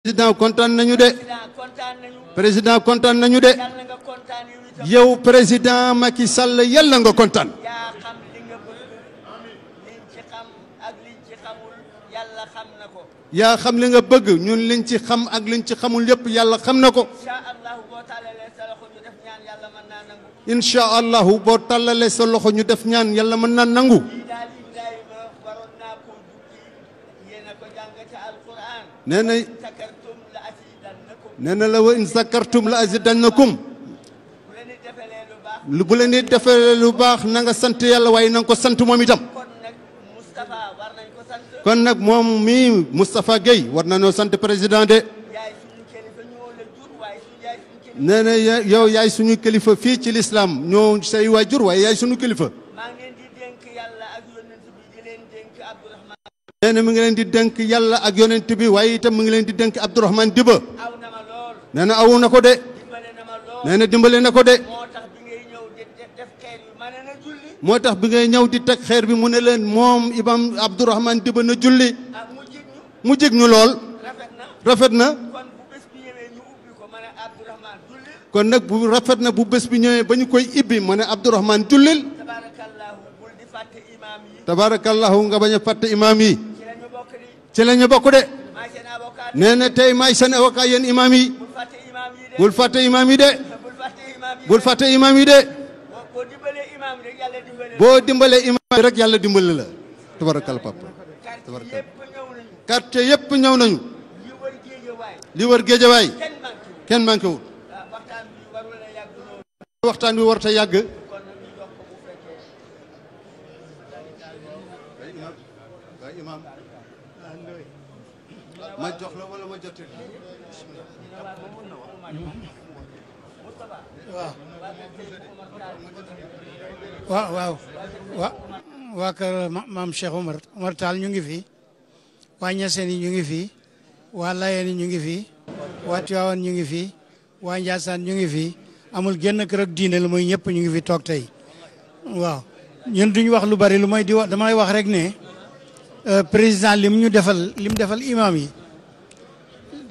président kontaan nañu de président kontaan nañu de yow président Macky Sall yàlla nga kontaan yaa xam li nga bëgg liñ ci xam ak liñ ci xamul yàlla xam na ko. yaa xam li nga bëgg ñun liñ ci xam ak liñ ci xamul yépp yàlla xam na ko. incha allahu boo tàllalee sa loxo ñu def ñaan yàlla mën naa nangu. nee na nee na la wa in zakartum la azidannakum bu leen di defee lu baax na nga sant yàlla waaye na nga ko sant moom itam. kon nag moom mii Moustapha Gueye war na noo sant président de. nee na yow yaay suñu kilifa fii ci lislaam ñoo say waajur waaye yaay suñu kilifa. nee na mi ngi leen di dénk yàlla ak yonent bi waaye itam mi ngi leen di dénk Abdourahmane Diba. nee na awu na ko de. nee na dimbale na ko de. moo tax bi ngay ñëw di teg xeer bi mu ne leen moom imam Abdourahmane Diba na julli. mu jig ñu lool. rafet na. kon nag bu rafet na bu bés bi ñëwee ba ñu koy ibbi ma ne Abdourahmane jullil. tabaarakallahu nga bañ a fàtte imaam yi. ci la ñu bokk de. nee na tey maay seen avocat yéen imaam yi. bul fàtte imaam yi de. bul fàtte imaam yi de. boo dimbalee imaam yi rek yàlla dimbali la. tabaarakallah papa. tabaarakallah. quartier yépp ñëw nañu. li wër Géejawaay. kenn manqué wul. waxtaan bi warta yàgg. ma jox la wala ma jottali. waaw waa kër maam Cheikh Omar Tall ñu ngi fi. waa Ñaseen yi ñu ngi fi. waa Layeen yi ñu ngi fi. waa Tiwaawan ñu ngi fi. waa Njaasaan ñu ngi fi. amul genn kër ak diine lu mooy ñëpp ñu ngi fi toog tey. waaw ñun duñu wax lu bari lu mooy di wax damay wax rek ne président lim ñu defal lim defal imam yi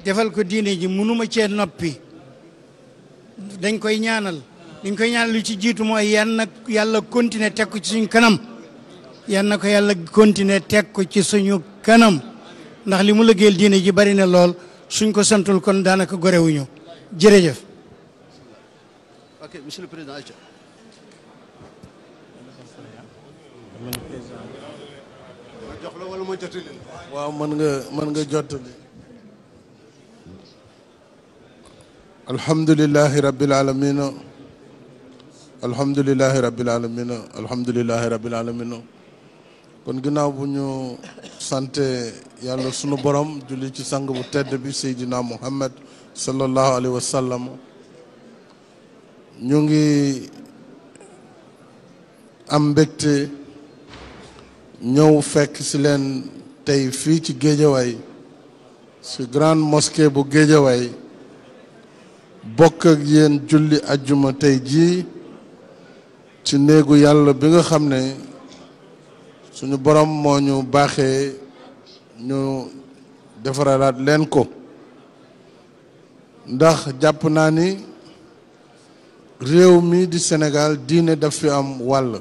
defal ko diine ji mënuma cee noppi. dañ koy ñaanal lu ci jiitu mooy yan na yàlla continuer teg ko ci suñu kanam. yan na ko yàlla continuer teg ko ci suñu kanam ndax li mu liggéeyal diine ji bari na lool suñ ko santul kon daanaka gorewuñu jërëjëf. ok monsieur le président Aïcha. ma jox la wala ma jottali. waaw mën nga jottali. alhamdulillahi rabbil alamin alhamdulillahi rabbil alamin alhamdulillahi rabbil alamin kon ginnaaw bu ñu sante yàlla sunu borom julli ci sang bu tedd bi Seydina Muhammad sallallahu alayhi wa sallam ñu ngi am mbégte ñëw fekk ci leen tey fii ci Géejawaay ci grande mosquée bu Géejawaay bokk ak yéen julli ajjuma tey jii ci néegu yàlla bi nga xam ne suñu borom moo ñu baaxee ñu defaralaat leen ko ndax jàpp naa ni réew mi di Sénégal diine daf fi am wàll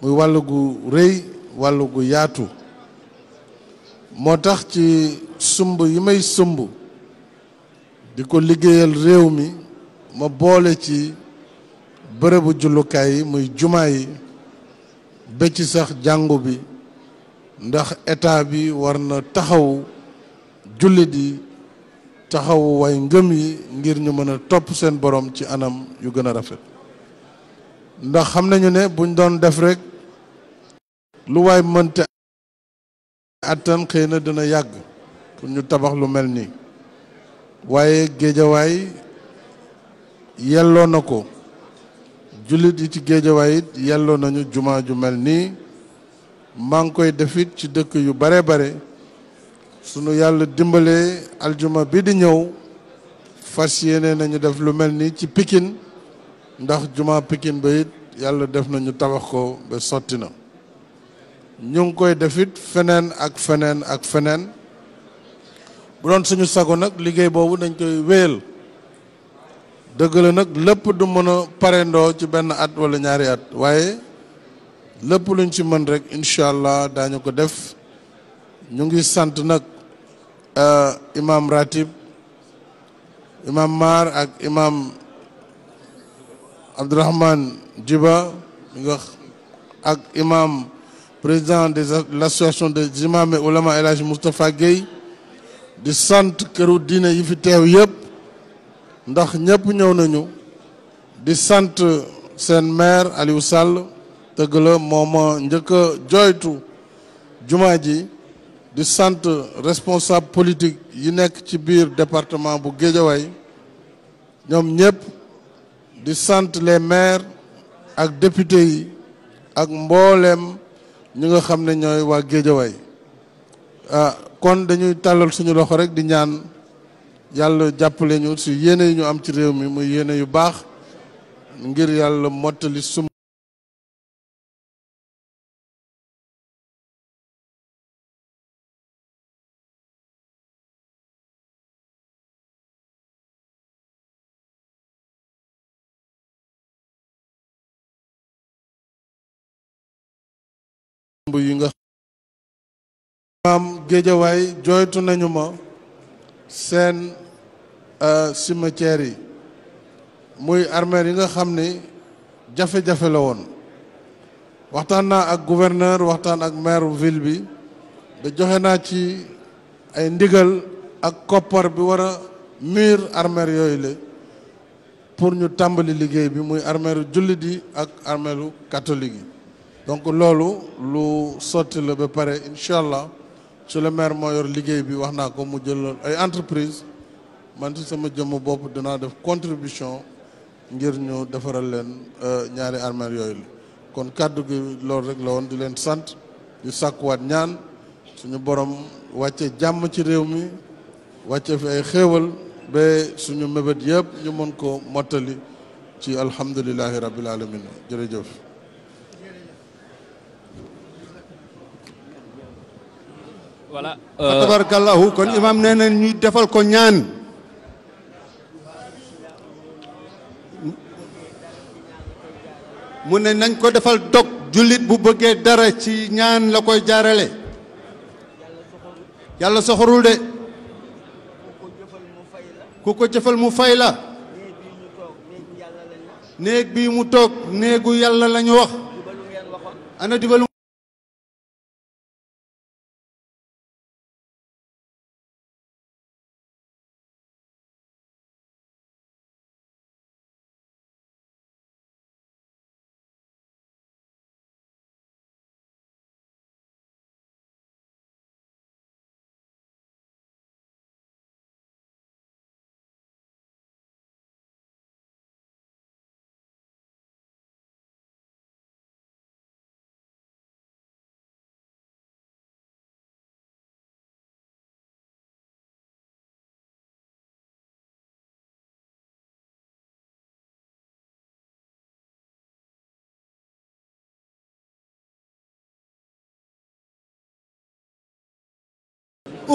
muy wàll gu rëy wàll gu yaatu moo tax ci sumb yi may sumb di ko liggéeyal réew mi ma boole ci bërëbu jullukaay yi muy jumaa yi ba ci sax jàngu bi ndax état bi war na taxaw jullit yi taxaw way ngëm yi ngir ñu mën a topp seen borom ci anam yu gën a rafet ndax xam nañu ne buñ doon def rek lu waay mënte attan xëy na dina yàgg pour ñu tabax lu mel nii waaye Géejawaay yelloo na ko jullit yi ci Géejawaay it yelloo nañu jumaa ju mel nii maa ngi koy defit ci dëkk yu bare bare sunu yàlla dimbalee aljuma bi di ñëw fas yéene nañu def lu mel nii ci Pikine ndax jumaa Pikine ba it yàlla def nañu tabax ko ba sotti na ñu ngi koy defit feneen ak feneen ak feneen bu doon suñu sago nag liggéey boobu dañ koy wéyal dëgg la nag lépp du mën a parendoo ci benn at wala ñaari at waaye lépp luñ ci mën rek incha allah daañu ko def ñu ngi sant nag imam ratib imam Mar ak imam Abdourahmane Djiba nga ak imam président de l'association des imams et oulémas El Hadji Moustapha Guèye di sant këru diine yi fi teew yëpp ndax ñëpp ñëw nañu di sant seen maire Aliou Sall dëgg la moom moo njëkk a jooytu jumaa ji di sant responsable politique yi nekk ci biir département bu Guédiawaye ñoom ñëpp di sant les maires ak députés yi ak mbooleem ñi nga xam ne ñooy waa Guédiawaye kon dañuy tàllal suñu loxo rek di ñaan yàlla jàppale ñu si yéene yi ñu am ci réew mi muy yéene yu baax ngir yàlla mottali sumb yi nga maam Géejawaay jooytu nañu ma seen cimetière yi muy armeel yi nga xam ni jafe-jafe la woon waxtaan naa ak gouverneur waxtaan ak maire ville bi da joxe naa ci ay ndigal ak koppar bi war a mur armeel yooyu la pour ñu tàmbali liggéey bi muy armeelu jullit yi ak armeelu catholique yi donc loolu lu sotti la ba pare incha allah su le maire moo yor liggéey bi wax naa ko mu jël ay entreprise man ci sama jëmm bopp dinaa def contribution ngir ñu defaral leen ñaari armeel yooyu la kon kàddu gi loolu rek la woon di leen sant di sàkkuwaat ñaan suñu borom wàcce jàmm ci réew mi wàcce fi ay xéewal ba suñu mébét yëpp ñu mën ko mottali ci alhamdulillahi rabbil alamin jërëjëf. voilà. tabarakallahu kon imam nee na ñu defal ko ñaan. mu ne nañ ko defal dog jullit bu bëggee dara ci ñaan la koy jaarale. yàlla soxorul de. ku ko jëfal mu fay la. néeg bii mu toog néegu yàlla lañu wax. ana dibalu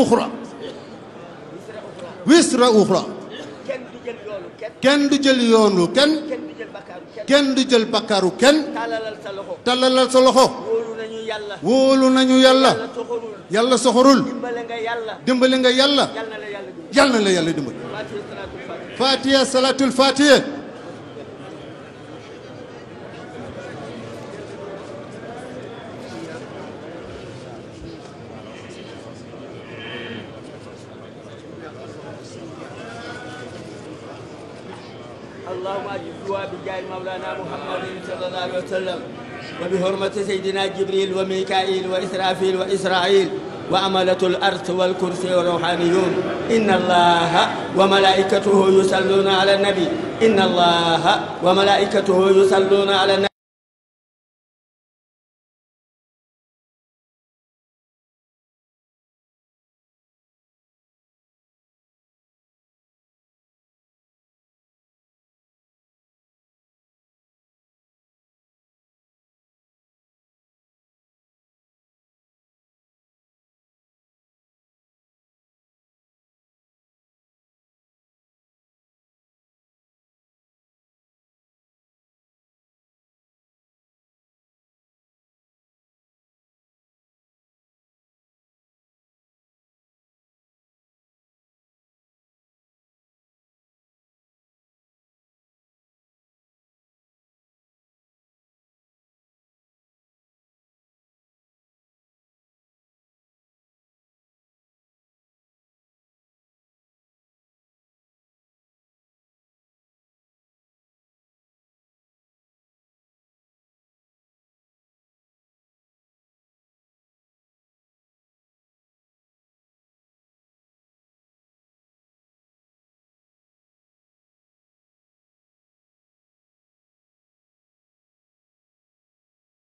uxra wisra uxra kenn du jël yoonu kenn du jël bakkaaru kenn talalal sa loxo wóolu nañu yàlla yàlla soxorul dimbali nga yàlla yal na la yàlla dimbali fatiha salatul fatiha اللهم اجعل بجاه مولانا محمد صلى الله عليه وسلم وبحرمة سيدنا جبريل وميكائيل وإسرافيل وإسرائيل وأملة الأرض والكرسي والروحانيون إن الله وملائكته يصلون على النبي إن الله وملائكته يصلون على النبي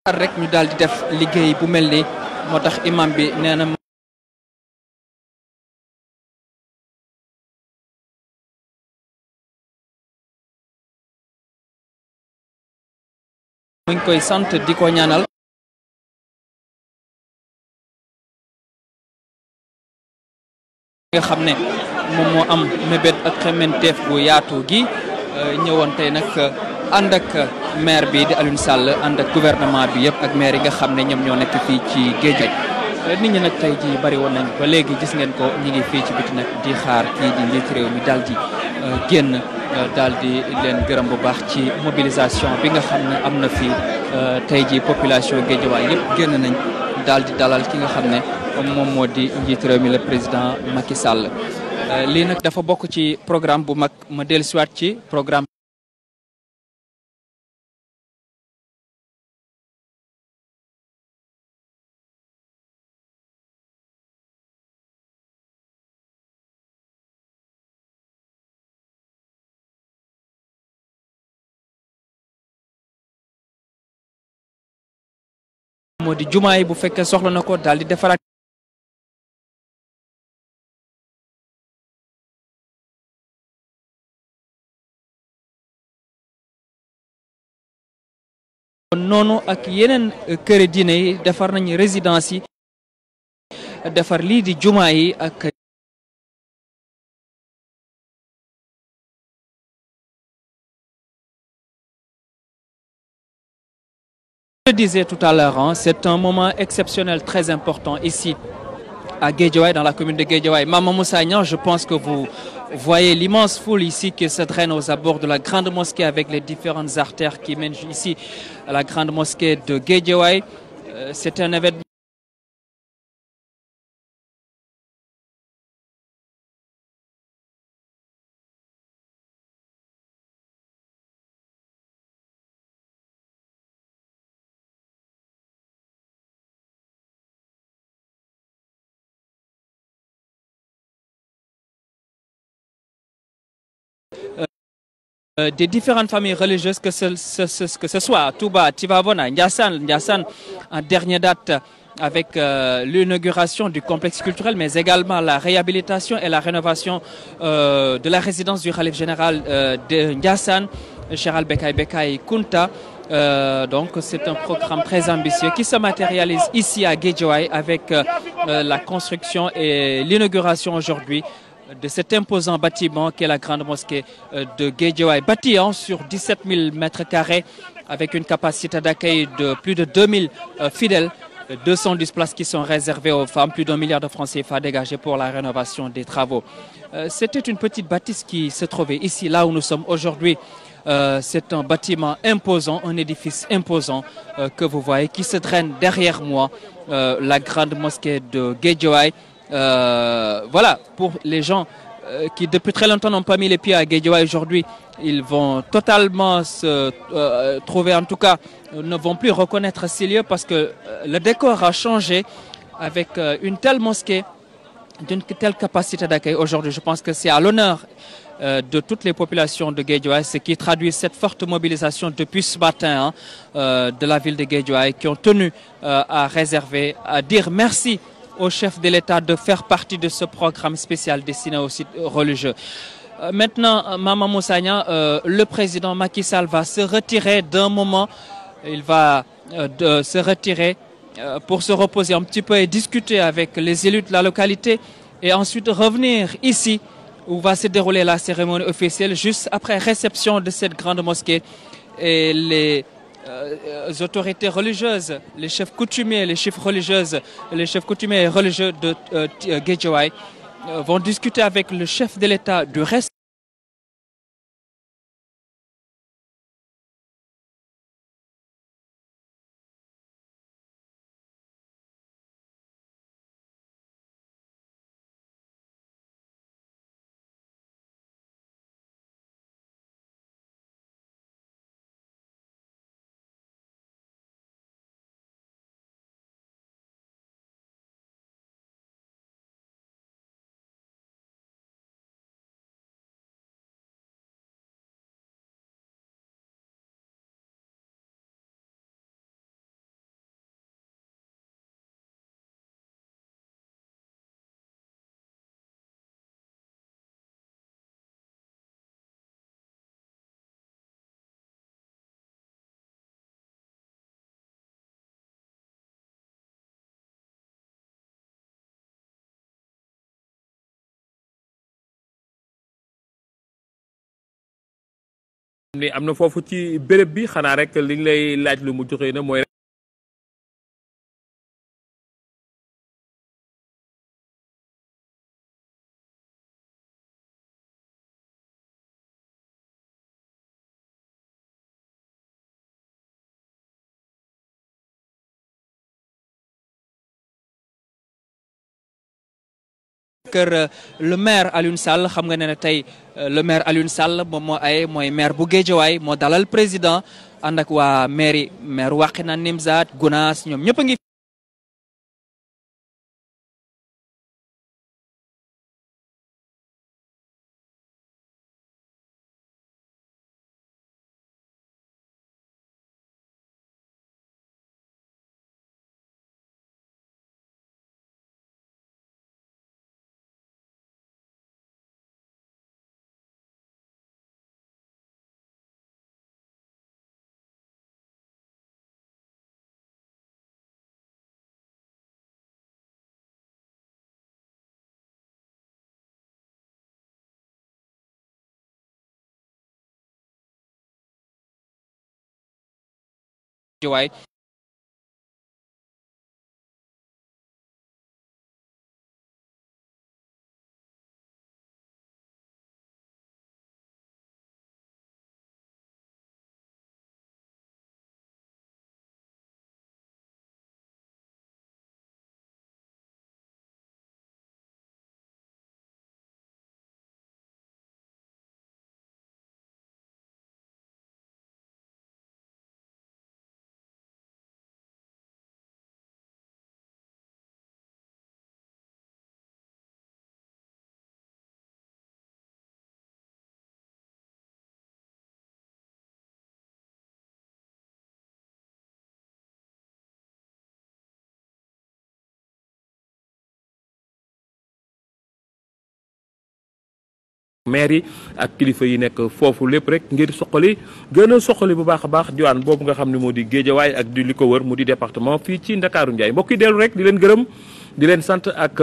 rek ñu daal di def liggéey bu mel ni moo tax imam bi nee na mu ngi koy sant di ko ñaanal nga xam ne moom moo am mébét ak xementeef bu yaatu gi ñëwoon tey nag ànd ak maire bi di Alioune Sall ànd ak gouvernement bi yëpp ak maire yi nga xam ne ñoom ñoo nekk fii ci Guédiawaye nit ñi nag tey ji bari woon nañ ba léegi gis ngeen ko ñi ngi fii ci biti nag di xaar kii di njiit réew mi daal di génn daal di leen gërëm bu baax ci mobilisation bi nga xam ne am na fii tey ji population Guédiawaye yëpp génn nañ daal di dalal ki nga xam ne moom moo di njiit réew mi le président Macky Sall lii nag dafa bokk ci programme bu mag ma dellusiwaat ci programme moo di jumaa yi bu fekkee soxla na ko daal di defaraat noonu ak yeneen këri diine yi defar nañu résidence yi defar lii di jumaa yi ak je le disais tout à l'heure, hein, c'est un moment exceptionnel très important ici à Guédiawaye, dans la commune de Guédiawaye. Mama Moussa Niang, je pense que vous voyez l'immense foule ici qui se traîne aux abords de la grande mosquée avec les différentes artères qui mènent ici à la grande mosquée de Guédiawaye. C'est un événement des différentes familles religieuses, que ce soit Touba, Tivavona, Ndiassane, en dernière date avec l'inauguration du complexe culturel, mais également la réhabilitation et la rénovation de la résidence du Khalif général de Ndiassane, Cheikh Bekay Kunta. Donc c'est un programme très ambitieux qui se matérialise ici à Guédiawaye avec la construction et l'inauguration aujourd'hui de cet imposant bâtiment qu'est la grande mosquée de Guédiawaye, bâti sur 17 000 mètres carrés avec une capacité d'accueil de plus de 2000 fidèles, 210 places qui sont réservées aux femmes, plus d'1 milliard de francs CFA dégagés pour la rénovation des travaux. C'était une petite bâtisse qui se trouvait ici, là où nous sommes aujourd'hui. C'est un bâtiment imposant, un édifice imposant que vous voyez qui se traîne derrière moi, la grande mosquée de Guédiawaye. Voilà, pour les gens qui depuis très longtemps n'ont pas mis les pieds à Guédiawaye aujourd'hui, ils vont totalement se trouver, en tout cas, ne vont plus reconnaître ces lieux parce que le décor a changé avec une telle mosquée, d'une telle capacité d'accueil aujourd'hui. Je pense que c'est à l'honneur de toutes les populations de Guédiawaye, ce qui traduit cette forte mobilisation depuis ce matin de la ville de Guédiawaye, qui ont tenu à réserver, à dire merci au chef de l'État de faire partie de ce programme spécial destiné aux sites religieux. Maintenant, Mama Moussa Niang, le président Macky Sall va se retirer d'un moment. Il va se retirer pour se reposer un petit peu et discuter avec les élus de la localité et ensuite revenir ici où va se dérouler la cérémonie officielle juste après réception de cette grande mosquée. Et les autorités religieuses, les chefs coutumiers, les chefs coutumiers et religieux de Guédiawaye vont discuter avec le chef de l'État du reste ni am na foofu ci béréb bi xanaa rek liñ lay laaj lu mu joxe na mooy kër le maire Alioune Sall xam nga ne tey le maire Alioune Sall moom moo ay mooy maire bu Guédiawaye moo dalal président ànd ak waa maire Wakhinane Nimzatt Gounass ñoom ñëpp a ngi Guédiawaye maire yi ak kilifa yi nekk foofu lépp rek ngir soqali gën a soqali bu baax a baax diwaan boobu nga xam ne moo di Guédiawaye ak di li ko wër mu di département fii ci Ndakaaru Njaay mbokk yi dellu rek di leen gërëm di leen sant ak